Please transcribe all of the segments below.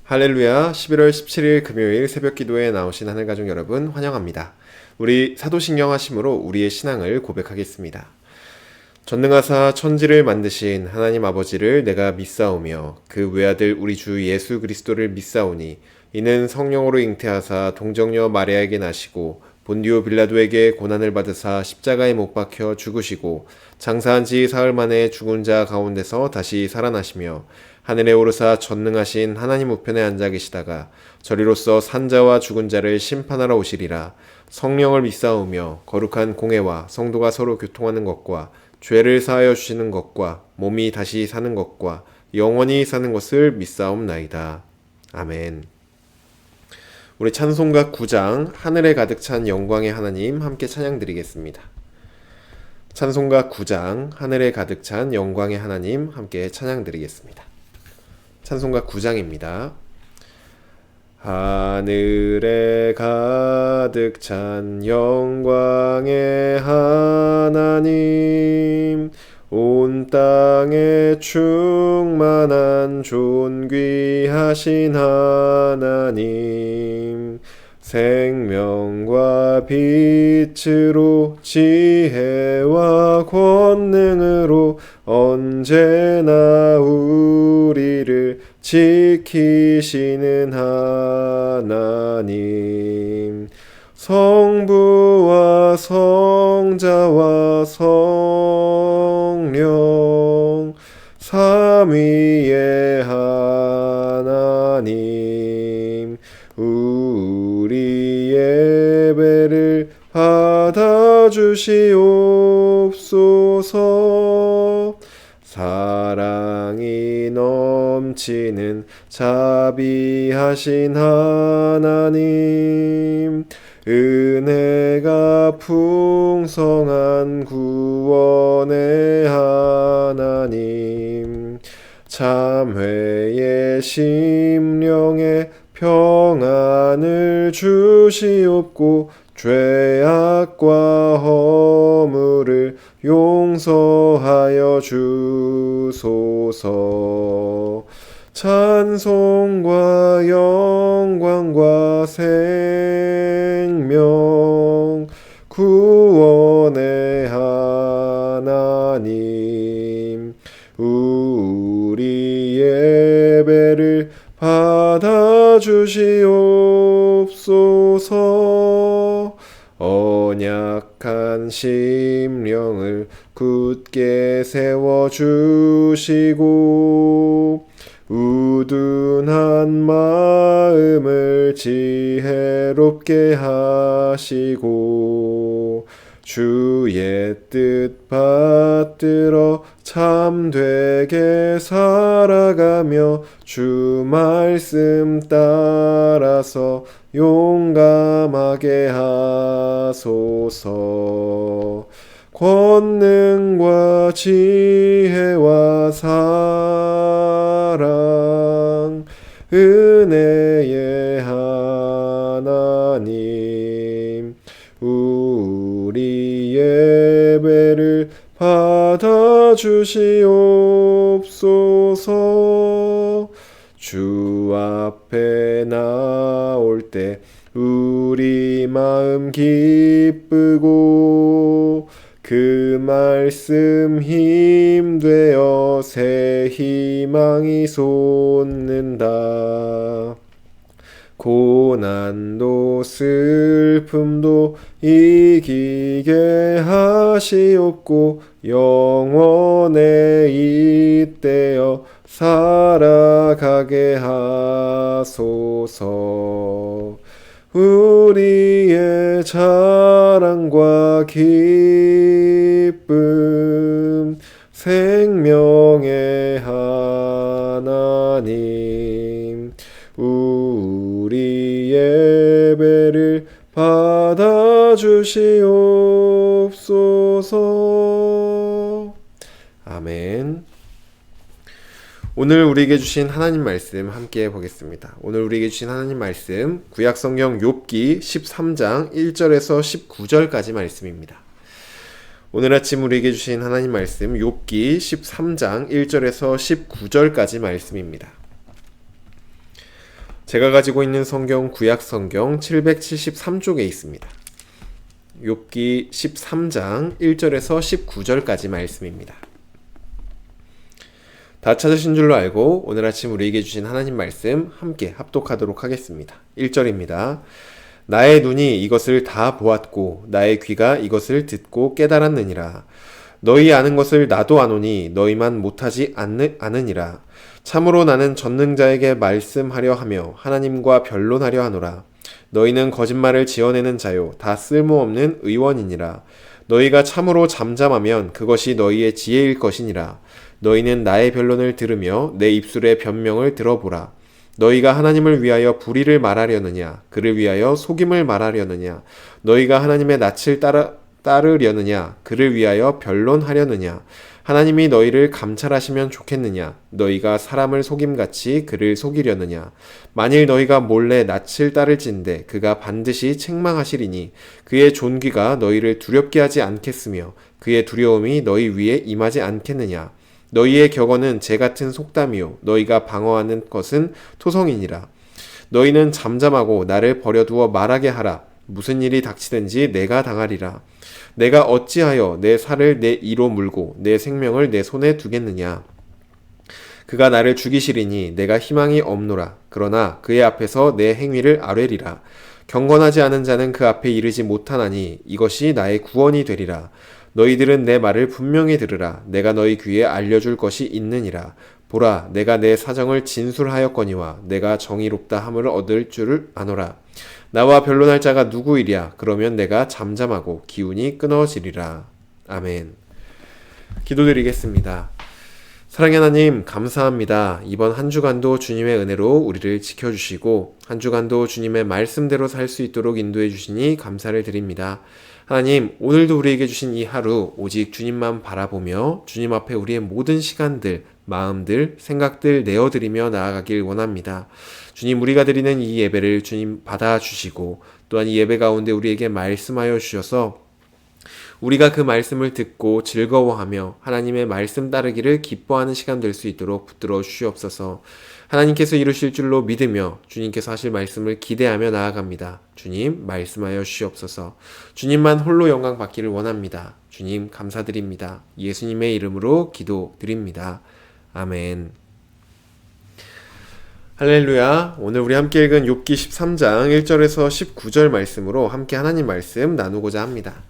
할렐루야, 11월 17일 금요일 새벽 기도에 나오신 하늘가족 여러분 환영합니다. 우리 사도신경 하심으로 우리의 신앙을 고백하겠습니다. 전능하사 천지를 만드신 하나님 아버지를 내가 믿사오며 그 외아들 우리 주 예수 그리스도를 믿사오니 이는 성령으로 잉태하사 동정녀 마리아에게 나시고 본디오 빌라도에게 고난을 받으사 십자가에 못 박혀 죽으시고 장사한 지 사흘 만에 죽은 자 가운데서 다시 살아나시며 하늘에 오르사 전능하신 하나님 우편에 앉아 계시다가 저리로서 산자와 죽은 자를 심판하러 오시리라. 성령을 믿사오며 거룩한 공회와 성도가 서로 교통하는 것과 죄를 사하여 주시는 것과 몸이 다시 사는 것과 영원히 사는 것을 믿사옵나이다. 아멘. 우리 찬송가 9장 하늘에 가득 찬 영광의 하나님 함께 찬양드리겠습니다. 찬송가 9장 하늘에 가득 찬 영광의 하나님 함께 찬양드리겠습니다. 찬송가 9장입니다. 하늘에 가득 찬 영광의 하나님, 온 땅에 충만한 존귀하신 하나님, 생명과 빛으로 지혜와 권능으로 언제나 우리를 지키시는 하나님, 성부와 성자와 성령 삼위의 하나님, 우리 예배를 받아주시옵소서. 사랑이 넘치는 자비하신 하나님, 은혜가 풍성한 구원의 하나님, 참회의 심령에 평안을 주시옵고 죄악과 허물을 용서하여 주소서. 찬송과 영광과 생명 구원의 하나님, 우리 예배를 받아주시옵소서. 언약한 심령을 굳게 세워주시고 우둔한 마음을 지혜롭게 하시고 주의 뜻 받들어 참되게 살아가며 주 말씀 따라서 용감하게 하소서. 권능과 지혜와 사랑 은혜의 하나님, 우리 예배를 받아주시옵소서. 주 앞에 나올 때 우리 마음 기쁘고 그 말씀 힘되어 새 희망이 솟는다. 고난도 슬픔도 이기게 하시옵고 영원에 잇대어 살아가게 하소서. 우리의 자랑과 기쁨 생명의 하나님, 우리 예배를 받아주시옵소서. 아멘. 오늘 우리에게 주신 하나님 말씀 함께 보겠습니다. 오늘 우리에게 주신 하나님 말씀 구약성경 욥기 13장 1절에서 19절까지 말씀입니다. 오늘 아침 우리에게 주신 하나님 말씀 욥기 13장 1절에서 19절까지 말씀입니다. 제가 가지고 있는 성경 구약 성경 773쪽에 있습니다. 욥기 13장 1절에서 19절까지 말씀입니다. 다 찾으신 줄로 알고 오늘 아침 우리에게 주신 하나님 말씀 함께 합독하도록 하겠습니다. 1절입니다. 나의 눈이 이것을 다 보았고 나의 귀가 이것을 듣고 깨달았느니라. 너희 아는 것을 나도 아노니 너희만 못하지 않으니라. 참으로 나는 전능자에게 말씀하려 하며 하나님과 변론하려 하노라. 너희는 거짓말을 지어내는 자요 다 쓸모없는 의원이니라. 너희가 참으로 잠잠하면 그것이 너희의 지혜일 것이니라. 너희는 나의 변론을 들으며 내 입술의 변명을 들어보라. 너희가 하나님을 위하여 불의를 말하려느냐 그를 위하여 속임을 말하려느냐 너희가 하나님의 낯을 따르려느냐 그를 위하여 변론하려느냐 하나님이 너희를 감찰하시면 좋겠느냐 너희가 사람을 속임같이 그를 속이려느냐 만일 너희가 몰래 낯을 따를진대 그가 반드시 책망하시리니 그의 존귀가 너희를 두렵게 하지 않겠으며 그의 두려움이 너희 위에 임하지 않겠느냐 너희의 격언은 재같은 속담이요 너희가 방어하는 것은 토성이니라. 너희는 잠잠하고 나를 버려두어 말하게 하라. 무슨 일이 닥치든지 내가 당하리라. 내가 어찌하여 내 살을 내 이로 물고 내 생명을 내 손에 두겠느냐. 그가 나를 죽이시리니 내가 희망이 없노라. 그러나 그의 앞에서 내 행위를 아뢰리라. 경건하지 않은 자는 그 앞에 이르지 못하나니 이것이 나의 구원이 되리라. 너희들은 내 말을 분명히 들으라. 내가 너희 귀에 알려줄 것이 있느니라. 보라, 내가 내 사정을 진술하였거니와 내가 정의롭다 함을 얻을 줄을 아노라. 나와 변론할 자가 누구이랴? 그러면 내가 잠잠하고 기운이 끊어지리라. 아멘. 기도드리겠습니다. 사랑의 하나님, 감사합니다. 이번 한 주간도 주님의 은혜로 우리를 지켜주시고 한 주간도 주님의 말씀대로 살 수 있도록 인도해 주시니 감사를 드립니다. 하나님, 오늘도 우리에게 주신 이 하루 오직 주님만 바라보며 주님 앞에 우리의 모든 시간들, 마음들, 생각들 내어드리며 나아가길 원합니다. 주님, 우리가 드리는 이 예배를 주님 받아주시고 또한 이 예배 가운데 우리에게 말씀하여 주셔서 우리가 그 말씀을 듣고 즐거워하며 하나님의 말씀 따르기를 기뻐하는 시간 될 수 있도록 붙들어 주시옵소서. 하나님께서 이루실 줄로 믿으며 주님께서 하실 말씀을 기대하며 나아갑니다. 주님 말씀하여 주시옵소서. 주님만 홀로 영광 받기를 원합니다. 주님 감사드립니다. 예수님의 이름으로 기도드립니다. 아멘. 할렐루야. 오늘 우리 함께 읽은 욥기 13장 1절에서 19절 말씀으로 함께 하나님 말씀 나누고자 합니다.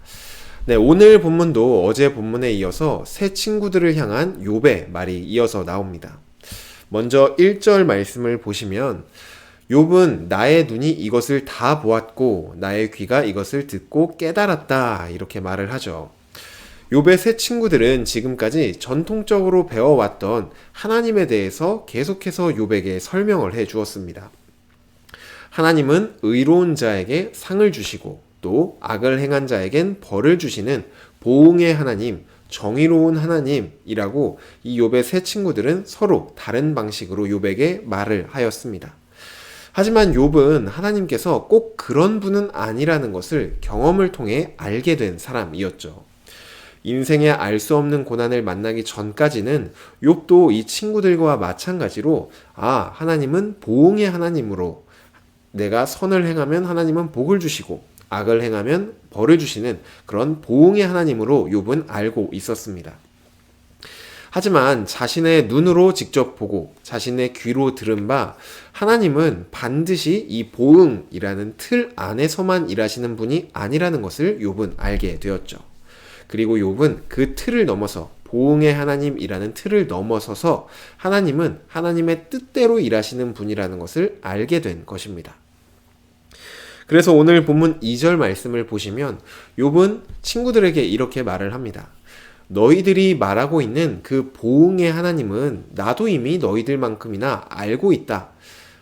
네, 오늘 본문도 어제 본문에 이어서 새 친구들을 향한 욥의 말이 이어서 나옵니다. 먼저 1절 말씀을 보시면 욥은 나의 눈이 이것을 다 보았고 나의 귀가 이것을 듣고 깨달았다 이렇게 말을 하죠. 욥의 새 친구들은 지금까지 전통적으로 배워왔던 하나님에 대해서 계속해서 욥에게 설명을 해 주었습니다. 하나님은 의로운 자에게 상을 주시고 또 악을 행한 자에겐 벌을 주시는 보응의 하나님, 정의로운 하나님이라고 이 욥의 새 친구들은 서로 다른 방식으로 욥에게 말을 하였습니다. 하지만 욥은 하나님께서 꼭 그런 분은 아니라는 것을 경험을 통해 알게 된 사람이었죠. 인생에 알 수 없는 고난을 만나기 전까지는 욥도 이 친구들과 마찬가지로 하나님은 보응의 하나님으로 내가 선을 행하면 하나님은 복을 주시고 악을 행하면 벌을 주시는 그런 보응의 하나님으로 욥은 알고 있었습니다. 하지만 자신의 눈으로 직접 보고 자신의 귀로 들은 바 하나님은 반드시 이 보응이라는 틀 안에서만 일하시는 분이 아니라는 것을 욥은 알게 되었죠. 그리고 욥은 그 틀을 넘어서 보응의 하나님이라는 틀을 넘어서서 하나님은 하나님의 뜻대로 일하시는 분이라는 것을 알게 된 것입니다. 그래서 오늘 본문 2절 말씀을 보시면 욥은 친구들에게 이렇게 말을 합니다. 너희들이 말하고 있는 그 보응의 하나님은 나도 이미 너희들만큼이나 알고 있다.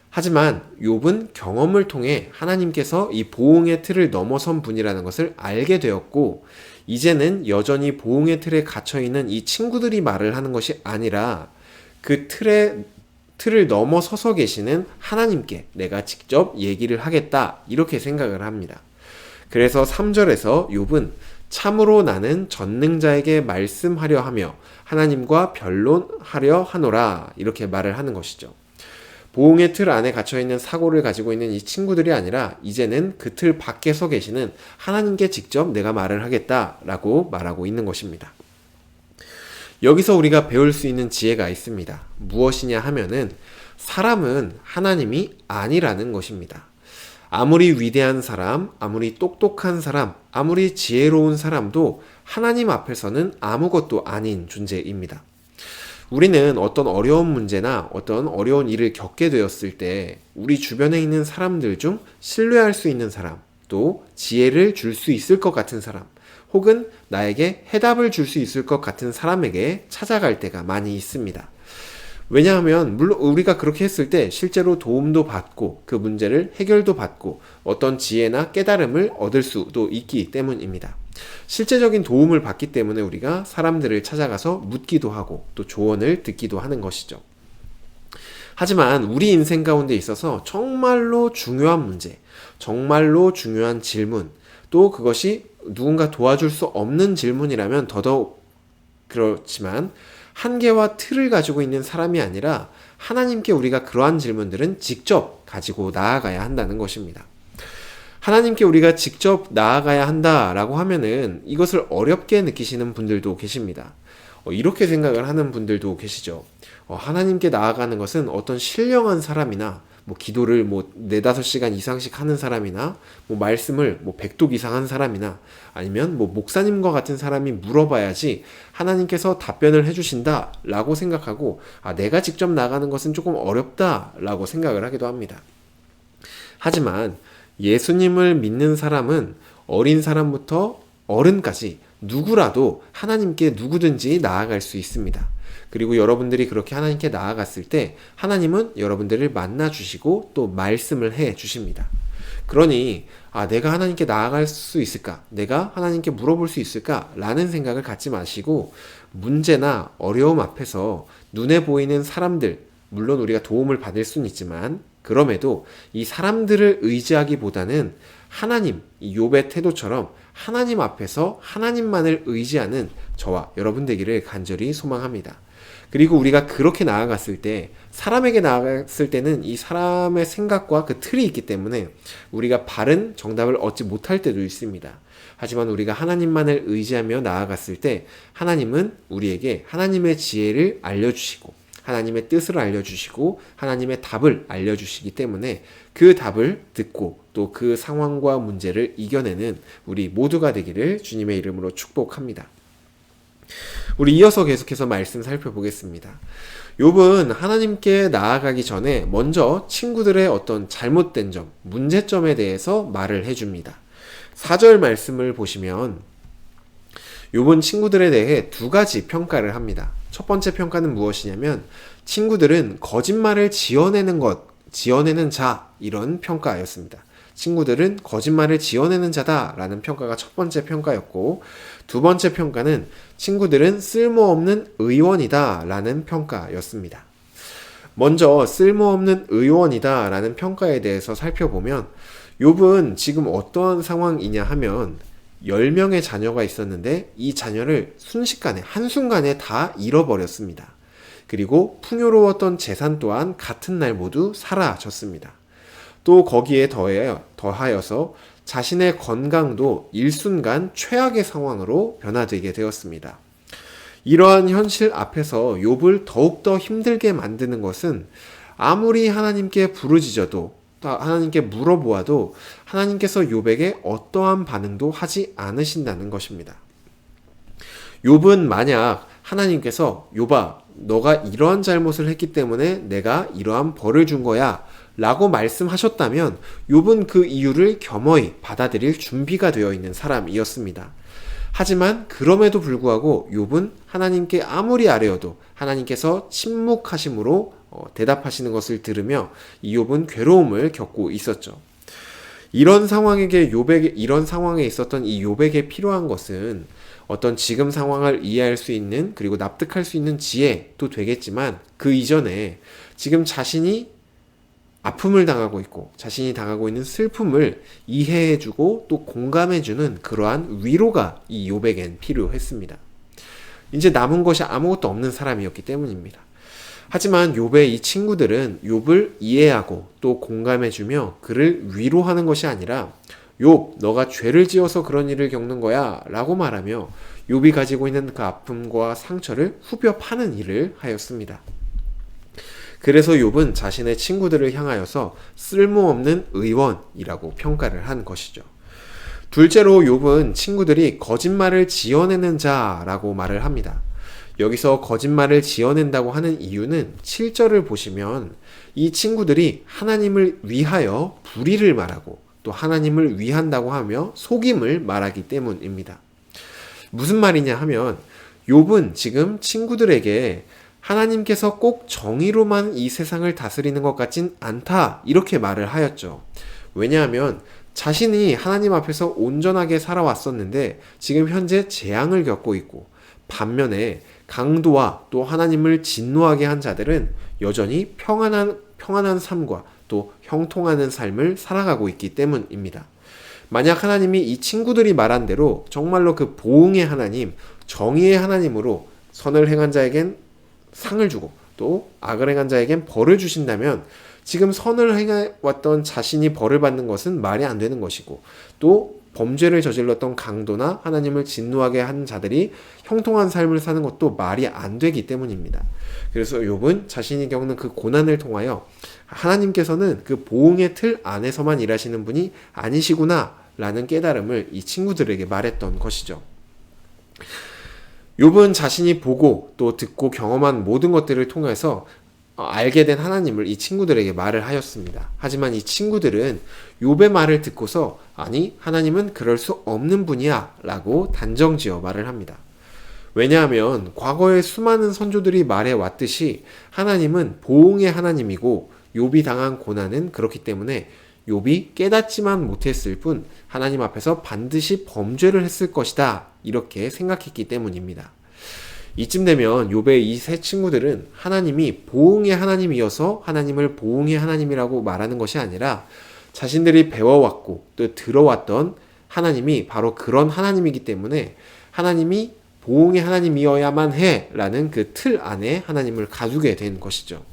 하지만 욥은 경험을 통해 하나님께서 이 보응의 틀을 넘어선 분이라는 것을 알게 되었고 이제는 여전히 보응의 틀에 갇혀있는 이 친구들이 말을 하는 것이 아니라 그 틀을 넘어서서 계시는 하나님께 내가 직접 얘기를 하겠다 이렇게 생각을 합니다. 그래서 3절에서 욥은 참으로 나는 전능자에게 말씀하려 하며 하나님과 변론하려 하노라 이렇게 말을 하는 것이죠. 보응의 틀 안에 갇혀있는 사고를 가지고 있는 이 친구들이 아니라 이제는 그 틀 밖에 서 계시는 하나님께 직접 내가 말을 하겠다라고 말하고 있는 것입니다. 여기서 우리가 배울 수 있는 지혜가 있습니다. 무엇이냐 하면은 사람은 하나님이 아니라는 것입니다. 아무리 위대한 사람, 아무리 똑똑한 사람, 아무리 지혜로운 사람도 하나님 앞에서는 아무것도 아닌 존재입니다. 우리는 어떤 어려운 문제나 어떤 어려운 일을 겪게 되었을 때 우리 주변에 있는 사람들 중 신뢰할 수 있는 사람, 또 지혜를 줄 수 있을 것 같은 사람, 혹은 나에게 해답을 줄 수 있을 것 같은 사람에게 찾아갈 때가 많이 있습니다. 왜냐하면 물론 우리가 그렇게 했을 때 실제로 도움도 받고 그 문제를 해결도 받고 어떤 지혜나 깨달음을 얻을 수도 있기 때문입니다. 실제적인 도움을 받기 때문에 우리가 사람들을 찾아가서 묻기도 하고 또 조언을 듣기도 하는 것이죠. 하지만 우리 인생 가운데 있어서 정말로 중요한 문제, 정말로 중요한 질문, 또 그것이 누군가 도와줄 수 없는 질문이라면 더더욱 그렇지만 한계와 틀을 가지고 있는 사람이 아니라 하나님께 우리가 그러한 질문들은 직접 가지고 나아가야 한다는 것입니다. 하나님께 우리가 직접 나아가야 한다라고 하면은 이것을 어렵게 느끼시는 분들도 계십니다. 이렇게 생각을 하는 분들도 계시죠. 하나님께 나아가는 것은 어떤 신령한 사람이나 기도를 4-5시간 이상씩 하는 사람이나 말씀을 100독 이상 한 사람이나 아니면 목사님과 같은 사람이 물어봐야지 하나님께서 답변을 해주신다 라고 생각하고 내가 직접 나가는 것은 조금 어렵다 라고 생각을 하기도 합니다. 하지만 예수님을 믿는 사람은 어린 사람부터 어른까지 누구라도 하나님께 누구든지 나아갈 수 있습니다. 그리고 여러분들이 그렇게 하나님께 나아갔을 때 하나님은 여러분들을 만나주시고 또 말씀을 해주십니다. 그러니 내가 하나님께 나아갈 수 있을까? 내가 하나님께 물어볼 수 있을까? 라는 생각을 갖지 마시고 문제나 어려움 앞에서 눈에 보이는 사람들, 물론 우리가 도움을 받을 수는 있지만 그럼에도 이 사람들을 의지하기보다는 하나님, 이 욥의 태도처럼 하나님 앞에서 하나님만을 의지하는 저와 여러분 되기를 간절히 소망합니다. 그리고 우리가 그렇게 나아갔을 때, 사람에게 나아갔을 때는 이 사람의 생각과 그 틀이 있기 때문에 우리가 바른 정답을 얻지 못할 때도 있습니다. 하지만 우리가 하나님만을 의지하며 나아갔을 때 하나님은 우리에게 하나님의 지혜를 알려주시고 하나님의 뜻을 알려주시고 하나님의 답을 알려주시기 때문에 그 답을 듣고 또 그 상황과 문제를 이겨내는 우리 모두가 되기를 주님의 이름으로 축복합니다. 우리 이어서 계속해서 말씀 살펴보겠습니다. 욥은 하나님께 나아가기 전에 먼저 친구들의 어떤 잘못된 점, 문제점에 대해서 말을 해줍니다. 4절 말씀을 보시면 욥은 친구들에 대해 2가지 평가를 합니다. 첫 번째 평가는 무엇이냐면 친구들은 거짓말을 지어내는 자, 이런 평가였습니다. 친구들은 거짓말을 지어내는 자다라는 평가가 첫 번째 평가였고, 두 번째 평가는 친구들은 쓸모없는 의원이다라는 평가였습니다. 먼저 쓸모없는 의원이다라는 평가에 대해서 살펴보면 욥은 지금 어떠한 상황이냐 하면 10명의 자녀가 있었는데 이 자녀를 순식간에 한순간에 다 잃어버렸습니다. 그리고 풍요로웠던 재산 또한 같은 날 모두 사라졌습니다. 또 거기에 더하여서 자신의 건강도 일순간 최악의 상황으로 변화되게 되었습니다. 이러한 현실 앞에서 욥을 더욱더 힘들게 만드는 것은 아무리 하나님께 부르짖어도 하나님께 물어보아도 하나님께서 욥에게 어떠한 반응도 하지 않으신다는 것입니다. 욥은 만약 하나님께서 욥아, 너가 이러한 잘못을 했기 때문에 내가 이러한 벌을 준 거야 라고 말씀하셨다면 욥은 그 이유를 겸허히 받아들일 준비가 되어 있는 사람이었습니다. 하지만 그럼에도 불구하고 욥은 하나님께 아무리 아뢰어도 하나님께서 침묵하심으로 대답하시는 것을 들으며 이 욥은 괴로움을 겪고 있었죠. 이런 상황에 있었던 이 욥에게 필요한 것은 어떤 지금 상황을 이해할 수 있는 그리고 납득할 수 있는 지혜도 되겠지만 그 이전에 지금 자신이 아픔을 당하고 있고 자신이 당하고 있는 슬픔을 이해해주고 또 공감해주는 그러한 위로가 이 욥에겐 필요했습니다. 이제 남은 것이 아무것도 없는 사람이었기 때문입니다. 하지만 욥의 이 친구들은 욥을 이해하고 또 공감해주며 그를 위로하는 것이 아니라 욥, 너가 죄를 지어서 그런 일을 겪는 거야 라고 말하며 욥이 가지고 있는 그 아픔과 상처를 후벼 파는 일을 하였습니다. 그래서 욥은 자신의 친구들을 향하여서 쓸모없는 의원이라고 평가를 한 것이죠. 둘째로 욥은 친구들이 거짓말을 지어내는 자라고 말을 합니다. 여기서 거짓말을 지어낸다고 하는 이유는 7절을 보시면 이 친구들이 하나님을 위하여 불의를 말하고 또 하나님을 위한다고 하며 속임을 말하기 때문입니다. 무슨 말이냐 하면 욥은 지금 친구들에게 하나님께서 꼭 정의로만 이 세상을 다스리는 것 같진 않다 이렇게 말을 하였죠. 왜냐하면 자신이 하나님 앞에서 온전하게 살아왔었는데 지금 현재 재앙을 겪고 있고 반면에 강도와 또 하나님을 진노하게 한 자들은 여전히 평안한 삶과 또 형통하는 삶을 살아가고 있기 때문입니다. 만약 하나님이 이 친구들이 말한 대로 정말로 그 보응의 하나님, 정의의 하나님으로 선을 행한 자에겐 상을 주고 또 악을 행한 자에겐 벌을 주신다면 지금 선을 행해왔던 자신이 벌을 받는 것은 말이 안 되는 것이고 또 범죄를 저질렀던 강도나 하나님을 진노하게 한 자들이 형통한 삶을 사는 것도 말이 안 되기 때문입니다. 그래서 욥은 자신이 겪는 그 고난을 통하여 하나님께서는 그 보응의 틀 안에서만 일하시는 분이 아니시구나 라는 깨달음을 이 친구들에게 말했던 것이죠. 욥은 자신이 보고 또 듣고 경험한 모든 것들을 통해서 알게 된 하나님을 이 친구들에게 말을 하였습니다. 하지만 이 친구들은 욥의 말을 듣고서 아니 하나님은 그럴 수 없는 분이야 라고 단정지어 말을 합니다. 왜냐하면 과거에 수많은 선조들이 말해왔듯이 하나님은 보응의 하나님이고 욥이 당한 고난은 그렇기 때문에 욥이 깨닫지만 못했을 뿐 하나님 앞에서 반드시 범죄를 했을 것이다 이렇게 생각했기 때문입니다. 이쯤 되면 욥의 이 세 친구들은 하나님이 보응의 하나님이어서 하나님을 보응의 하나님이라고 말하는 것이 아니라 자신들이 배워왔고 또 들어왔던 하나님이 바로 그런 하나님이기 때문에 하나님이 보응의 하나님이어야만 해 라는 그 틀 안에 하나님을 가두게 된 것이죠.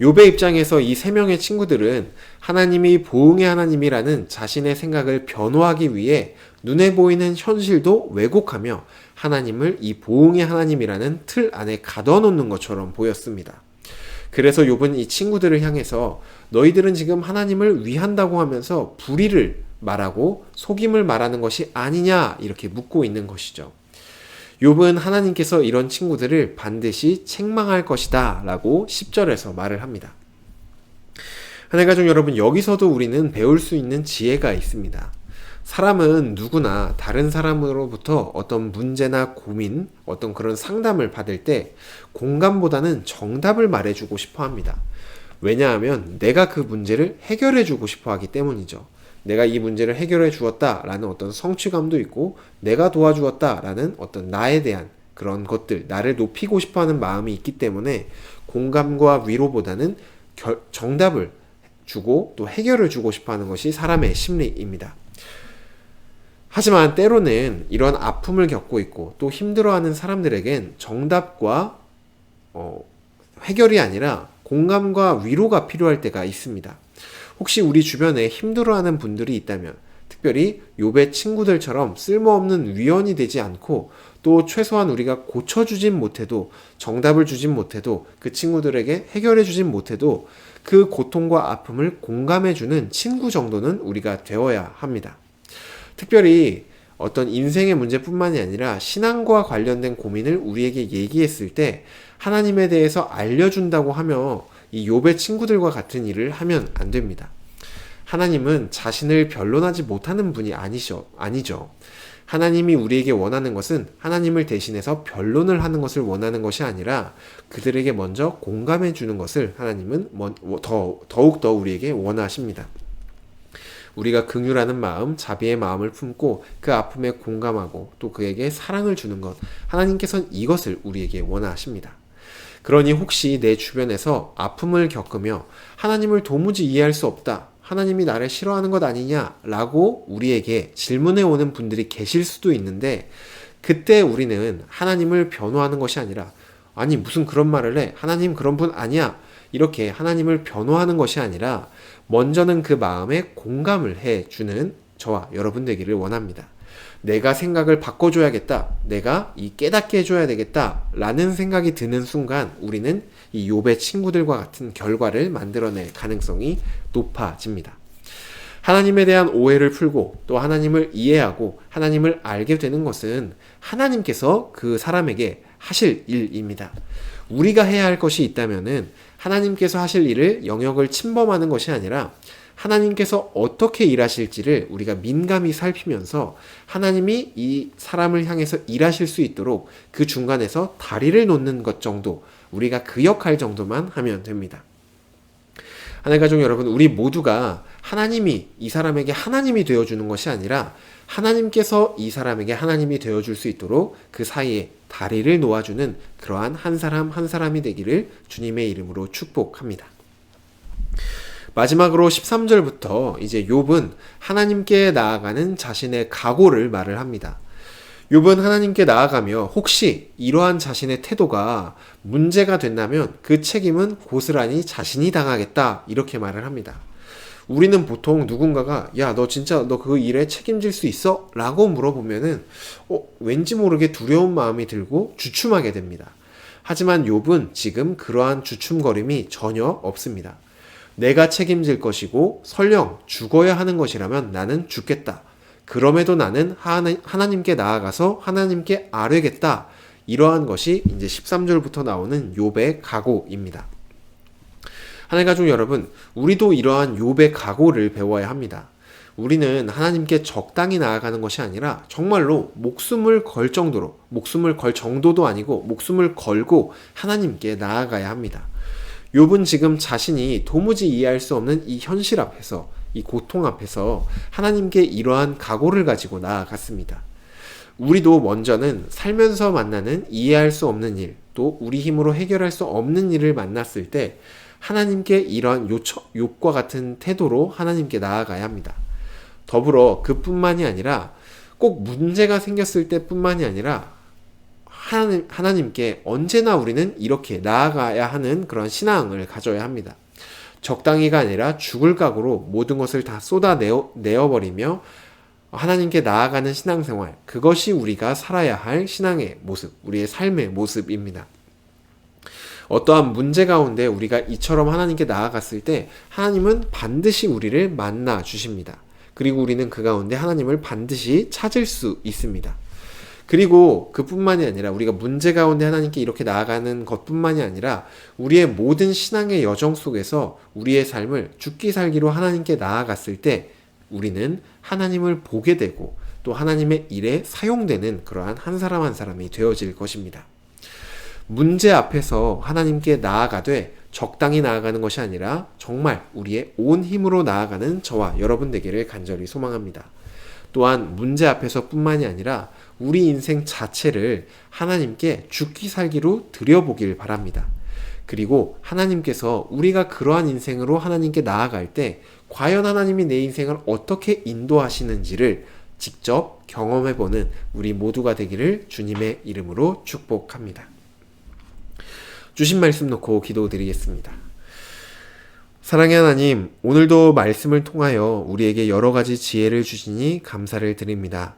욥의 입장에서 이 세 명의 친구들은 하나님이 보응의 하나님이라는 자신의 생각을 변호하기 위해 눈에 보이는 현실도 왜곡하며 하나님을 이 보응의 하나님이라는 틀 안에 가둬놓는 것처럼 보였습니다. 그래서 욥은 이 친구들을 향해서 너희들은 지금 하나님을 위한다고 하면서 불의를 말하고 속임을 말하는 것이 아니냐 이렇게 묻고 있는 것이죠. 욥은 하나님께서 이런 친구들을 반드시 책망할 것이다 라고 10절에서 말을 합니다. 하늘가족 여러분, 여기서도 우리는 배울 수 있는 지혜가 있습니다. 사람은 누구나 다른 사람으로부터 어떤 문제나 고민, 어떤 그런 상담을 받을 때 공감보다는 정답을 말해주고 싶어 합니다. 왜냐하면 내가 그 문제를 해결해주고 싶어 하기 때문이죠. 내가 이 문제를 해결해 주었다라는 어떤 성취감도 있고 내가 도와주었다라는 어떤 나에 대한 그런 것들, 나를 높이고 싶어하는 마음이 있기 때문에 공감과 위로보다는 정답을 주고 또 해결을 주고 싶어하는 것이 사람의 심리입니다. 하지만 때로는 이런 아픔을 겪고 있고 또 힘들어하는 사람들에겐 정답과 해결이 아니라 공감과 위로가 필요할 때가 있습니다. 혹시 우리 주변에 힘들어하는 분들이 있다면 특별히 욥의 친구들처럼 쓸모없는 위원이 되지 않고 또 최소한 우리가 고쳐주진 못해도 정답을 주진 못해도 그 친구들에게 해결해 주진 못해도 그 고통과 아픔을 공감해주는 친구 정도는 우리가 되어야 합니다. 특별히 어떤 인생의 문제뿐만이 아니라 신앙과 관련된 고민을 우리에게 얘기했을 때 하나님에 대해서 알려준다고 하며 이 욥의 친구들과 같은 일을 하면 안 됩니다. 하나님은 자신을 변론하지 못하는 분이 아니죠. 하나님이 우리에게 원하는 것은 하나님을 대신해서 변론을 하는 것을 원하는 것이 아니라 그들에게 먼저 공감해 주는 것을 하나님은 더욱더 우리에게 원하십니다. 우리가 긍휼하는 마음, 자비의 마음을 품고 그 아픔에 공감하고 또 그에게 사랑을 주는 것, 하나님께서는 이것을 우리에게 원하십니다. 그러니 혹시 내 주변에서 아픔을 겪으며 하나님을 도무지 이해할 수 없다, 하나님이 나를 싫어하는 것 아니냐라고 우리에게 질문해 오는 분들이 계실 수도 있는데 그때 우리는 하나님을 변호하는 것이 아니라 아니 무슨 그런 말을 해? 하나님 그런 분 아니야. 이렇게 하나님을 변호하는 것이 아니라 먼저는 그 마음에 공감을 해주는 저와 여러분 되기를 원합니다. 내가 생각을 바꿔줘야겠다. 내가 깨닫게 해줘야 되겠다. 라는 생각이 드는 순간 우리는 이 욥의 친구들과 같은 결과를 만들어낼 가능성이 높아집니다. 하나님에 대한 오해를 풀고 또 하나님을 이해하고 하나님을 알게 되는 것은 하나님께서 그 사람에게 하실 일입니다. 우리가 해야 할 것이 있다면은 하나님께서 하실 일을 영역을 침범하는 것이 아니라 하나님께서 어떻게 일하실지를 우리가 민감히 살피면서 하나님이 이 사람을 향해서 일하실 수 있도록 그 중간에서 다리를 놓는 것 정도, 우리가 그 역할 정도만 하면 됩니다. 하나님 가족 여러분, 우리 모두가 하나님이 이 사람에게 하나님이 되어주는 것이 아니라 하나님께서 이 사람에게 하나님이 되어줄 수 있도록 그 사이에 다리를 놓아주는 그러한 한 사람 한 사람이 되기를 주님의 이름으로 축복합니다. 마지막으로 13절부터 이제 욥은 하나님께 나아가는 자신의 각오를 말을 합니다. 욥은 하나님께 나아가며 혹시 이러한 자신의 태도가 문제가 된다면 그 책임은 고스란히 자신이 당하겠다 이렇게 말을 합니다. 우리는 보통 누군가가 야 너 진짜 너 그 일에 책임질 수 있어? 라고 물어보면은 왠지 모르게 두려운 마음이 들고 주춤하게 됩니다. 하지만 욥은 지금 그러한 주춤거림이 전혀 없습니다. 내가 책임질 것이고 설령 죽어야 하는 것이라면 나는 죽겠다. 그럼에도 나는 하나님께 나아가서 하나님께 아뢰겠다. 이러한 것이 이제 13절부터 나오는 욥의 각오입니다. 하나님 가족 여러분, 우리도 이러한 욥의 각오를 배워야 합니다. 우리는 하나님께 적당히 나아가는 것이 아니라 정말로 목숨을 걸 정도로, 목숨을 걸 정도도 아니고 목숨을 걸고 하나님께 나아가야 합니다. 욥은 지금 자신이 도무지 이해할 수 없는 이 현실 앞에서, 이 고통 앞에서 하나님께 이러한 각오를 가지고 나아갔습니다. 우리도 먼저는 살면서 만나는 이해할 수 없는 일, 또 우리 힘으로 해결할 수 없는 일을 만났을 때 하나님께 이러한 욥과 같은 태도로 하나님께 나아가야 합니다. 더불어 그뿐만이 아니라 꼭 문제가 생겼을 때뿐만이 아니라 하나님께 언제나 우리는 이렇게 나아가야 하는 그런 신앙을 가져야 합니다. 적당히가 아니라 죽을 각오로 모든 것을 다 쏟아내어버리며 하나님께 나아가는 신앙생활, 그것이 우리가 살아야 할 신앙의 모습, 우리의 삶의 모습입니다. 어떠한 문제 가운데 우리가 이처럼 하나님께 나아갔을 때 하나님은 반드시 우리를 만나 주십니다. 그리고 우리는 그 가운데 하나님을 반드시 찾을 수 있습니다. 그리고 그뿐만이 아니라 우리가 문제 가운데 하나님께 이렇게 나아가는 것뿐만이 아니라 우리의 모든 신앙의 여정 속에서 우리의 삶을 죽기 살기로 하나님께 나아갔을 때 우리는 하나님을 보게 되고 또 하나님의 일에 사용되는 그러한 한 사람 한 사람이 되어질 것입니다. 문제 앞에서 하나님께 나아가되 적당히 나아가는 것이 아니라 정말 우리의 온 힘으로 나아가는 저와 여러분 되기를 간절히 소망합니다. 또한 문제 앞에서 뿐만이 아니라 우리 인생 자체를 하나님께 죽기 살기로 드려보길 바랍니다. 그리고 하나님께서 우리가 그러한 인생으로 하나님께 나아갈 때 과연 하나님이 내 인생을 어떻게 인도하시는지를 직접 경험해보는 우리 모두가 되기를 주님의 이름으로 축복합니다. 주신 말씀 놓고 기도드리겠습니다. 사랑의 하나님, 오늘도 말씀을 통하여 우리에게 여러 가지 지혜를 주시니 감사를 드립니다.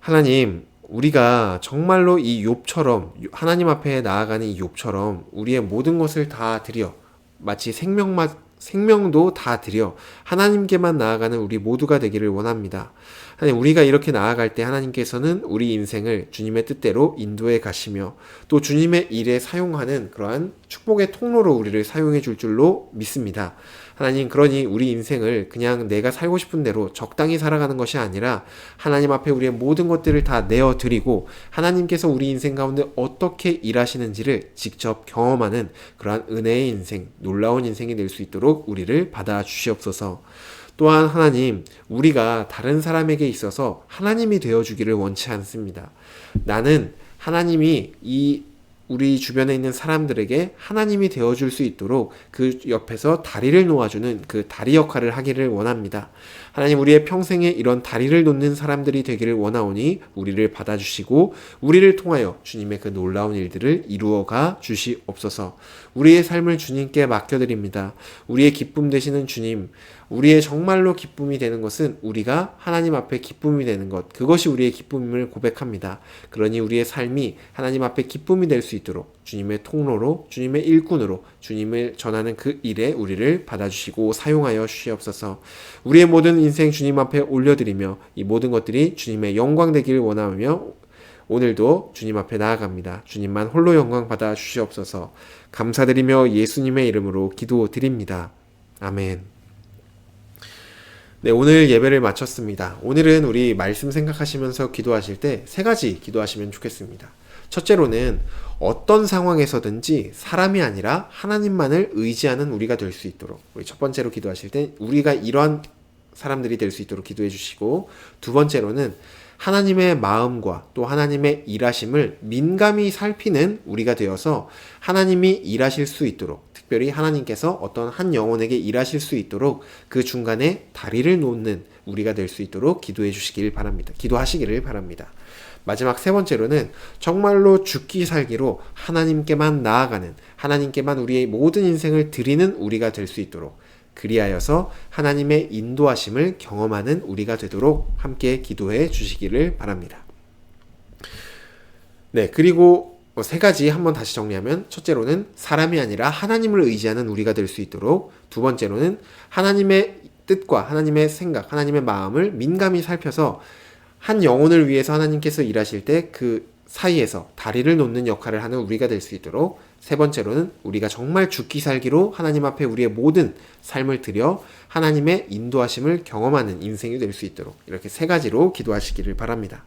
하나님, 우리가 정말로 이 욥처럼 하나님 앞에 나아가는 이 욥처럼 우리의 모든 것을 다 드려 마치 생명도 다 드려 하나님께만 나아가는 우리 모두가 되기를 원합니다. 하나님, 우리가 이렇게 나아갈 때 하나님께서는 우리 인생을 주님의 뜻대로 인도해 가시며 또 주님의 일에 사용하는 그러한 축복의 통로로 우리를 사용해 줄 줄로 믿습니다. 하나님, 그러니 우리 인생을 그냥 내가 살고 싶은 대로 적당히 살아가는 것이 아니라 하나님 앞에 우리의 모든 것들을 다 내어드리고 하나님께서 우리 인생 가운데 어떻게 일하시는지를 직접 경험하는 그러한 은혜의 인생, 놀라운 인생이 될 수 있도록 우리를 받아 주시옵소서. 또한 하나님, 우리가 다른 사람에게 있어서 하나님이 되어주기를 원치 않습니다. 나는 하나님이 이 우리 주변에 있는 사람들에게 하나님이 되어줄 수 있도록 그 옆에서 다리를 놓아주는 그 다리 역할을 하기를 원합니다. 하나님, 우리의 평생에 이런 다리를 놓는 사람들이 되기를 원하오니 우리를 받아주시고 우리를 통하여 주님의 그 놀라운 일들을 이루어가 주시옵소서. 우리의 삶을 주님께 맡겨드립니다. 우리의 기쁨 되시는 주님, 우리의 정말로 기쁨이 되는 것은 우리가 하나님 앞에 기쁨이 되는 것, 그것이 우리의 기쁨임을 고백합니다. 그러니 우리의 삶이 하나님 앞에 기쁨이 될 수 있도록 주님의 통로로, 주님의 일꾼으로 주님을 전하는 그 일에 우리를 받아주시고 사용하여 주시옵소서. 우리의 모든 인생 주님 앞에 올려드리며 이 모든 것들이 주님의 영광 되기를 원하며 오늘도 주님 앞에 나아갑니다. 주님만 홀로 영광 받아 주시옵소서. 감사드리며 예수님의 이름으로 기도드립니다. 아멘. 네, 오늘 예배를 마쳤습니다. 오늘은 우리 말씀 생각하시면서 기도하실 때 3가지 기도하시면 좋겠습니다. 첫째로는 어떤 상황에서든지 사람이 아니라 하나님만을 의지하는 우리가 될 수 있도록, 우리 첫 번째로 기도하실 때 우리가 이러한 사람들이 될 수 있도록 기도해 주시고, 두 번째로는 하나님의 마음과 또 하나님의 일하심을 민감히 살피는 우리가 되어서 하나님이 일하실 수 있도록, 특별히 하나님께서 어떤 한 영혼에게 일하실 수 있도록 그 중간에 다리를 놓는 우리가 될 수 있도록 기도해 주시길 바랍니다. 기도하시기를 바랍니다. 마지막 3번째로는 정말로 죽기 살기로 하나님께만 나아가는, 하나님께만 우리의 모든 인생을 드리는 우리가 될 수 있도록, 그리하여서 하나님의 인도하심을 경험하는 우리가 되도록 함께 기도해 주시기를 바랍니다. 네, 그리고 3가지 한번 다시 정리하면, 첫째로는 사람이 아니라 하나님을 의지하는 우리가 될 수 있도록, 두 번째로는 하나님의 뜻과 하나님의 생각, 하나님의 마음을 민감히 살펴서 한 영혼을 위해서 하나님께서 일하실 때 그 사이에서 다리를 놓는 역할을 하는 우리가 될 수 있도록, 세 번째로는 우리가 정말 죽기 살기로 하나님 앞에 우리의 모든 삶을 드려 하나님의 인도하심을 경험하는 인생이 될 수 있도록, 이렇게 3가지로 기도하시기를 바랍니다.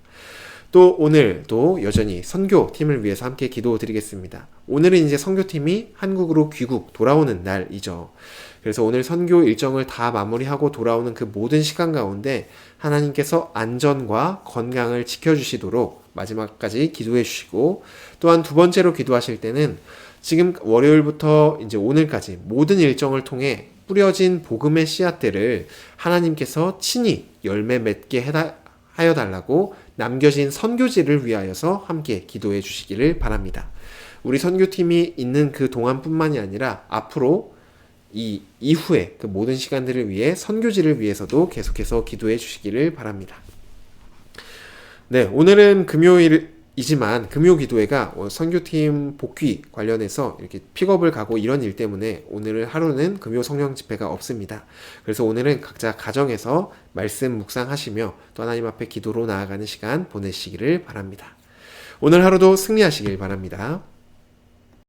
또 오늘도 여전히 선교팀을 위해서 함께 기도드리겠습니다. 오늘은 이제 선교팀이 한국으로 귀국 돌아오는 날이죠. 그래서 오늘 선교 일정을 다 마무리하고 돌아오는 그 모든 시간 가운데 하나님께서 안전과 건강을 지켜주시도록 마지막까지 기도해 주시고, 또한 두 번째로 기도하실 때는 지금 월요일부터 이제 오늘까지 모든 일정을 통해 뿌려진 복음의 씨앗들을 하나님께서 친히 열매 맺게 하여 달라고 남겨진 선교지를 위하여서 함께 기도해 주시기를 바랍니다. 우리 선교팀이 있는 그 동안뿐만이 아니라 앞으로 이 이후에 그 모든 시간들을 위해 선교지를 위해서도 계속해서 기도해 주시기를 바랍니다. 네, 오늘은 금요일이지만 금요 기도회가 선교팀 복귀 관련해서 이렇게 픽업을 가고 이런 일 때문에 오늘 하루는 금요 성령 집회가 없습니다. 그래서 오늘은 각자 가정에서 말씀 묵상하시며 또 하나님 앞에 기도로 나아가는 시간 보내시기를 바랍니다. 오늘 하루도 승리하시길 바랍니다.